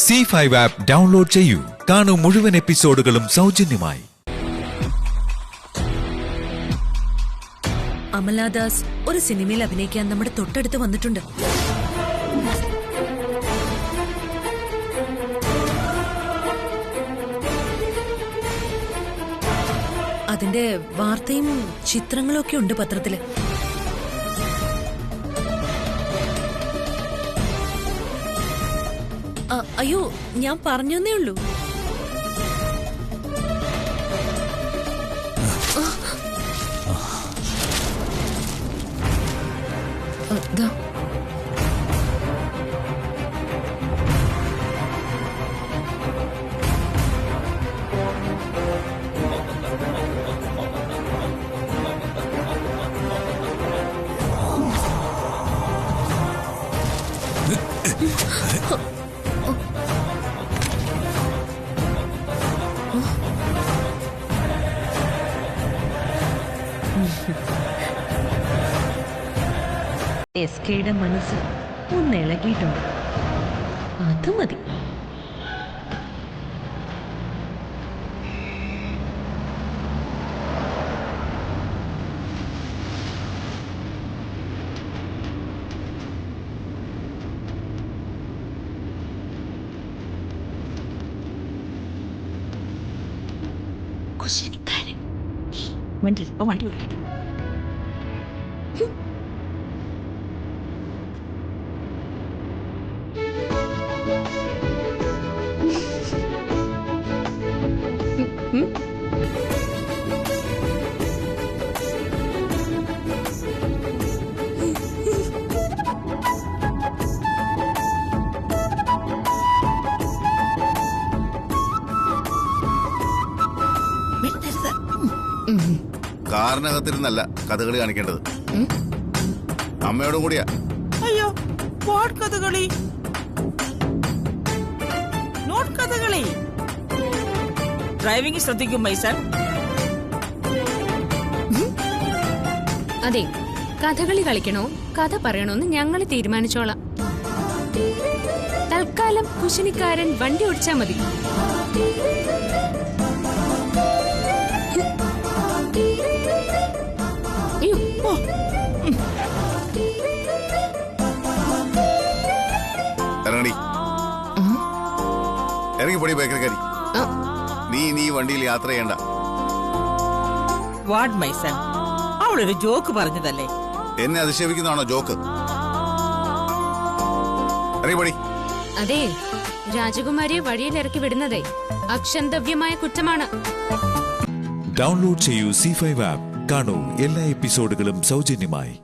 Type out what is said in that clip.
C5 app download ചെയ്യൂ. കാണൂ മുഴുവൻ എപ്പിസോഡുകളും സൗജന്യമായി. അമലാദാസ് ഒരു സിനിമയിൽ അഭിനയിക്കാൻ നമ്മുടെ തൊട്ടടുത്ത് വന്നിട്ടുണ്ട്. അതിന്റെ വാർത്തയും ചിത്രങ്ങളും ഒക്കെ ഉണ്ട് പത്രത്തില്. അയ്യോ, ഞാൻ പറഞ്ഞേ ഉള്ളൂ. എസ്കയുടെ മനസ്സ് ഒന്ന് ഇളകിയിട്ടുണ്ട്. അത് മതി. വണ്ടി കാറിനകത്തിരുന്നല്ല കഥകളി കാണിക്കേണ്ടത്, അമ്മയോടും കൂടിയാ. അയ്യോ, what Kathakali? Not Kathakali. Driving ശ്രദ്ധിക്കും മൈസൺ. അതെ, കഥകളി കളിക്കണോ കഥ പറയണോന്ന് ഞങ്ങൾ തീരുമാനിച്ചോളാം. തൽക്കാലം കുശിനിക്കാരൻ വണ്ടി ഓടിച്ചാ മതി. ഇറങ്ങിപ്പൊടി ബേക്കറിക്കാരി, നീ വണ്ടിയിൽ യാത്ര ചെയ്യണ്ട. വാട്ട് മൈസൺ, അവളൊരു ജോക്ക് പറഞ്ഞതല്ലേ. എന്നെ അധിക്ഷേപിക്കുന്നതാണോ ജോക്ക്? ഇറങ്ങിപ്പൊടി. അതെ, രാജകുമാരിയെ വഴിയിൽ ഇറക്കി വിടുന്നതേ അക്ഷന്തവ്യമായ കുറ്റമാണ്. ഡൗൺലോഡ് ചെയ്യൂ C5 ആപ്പ്. കാണൂ എല്ലാ എപ്പിസോഡുകളും സൗജന്യമായി.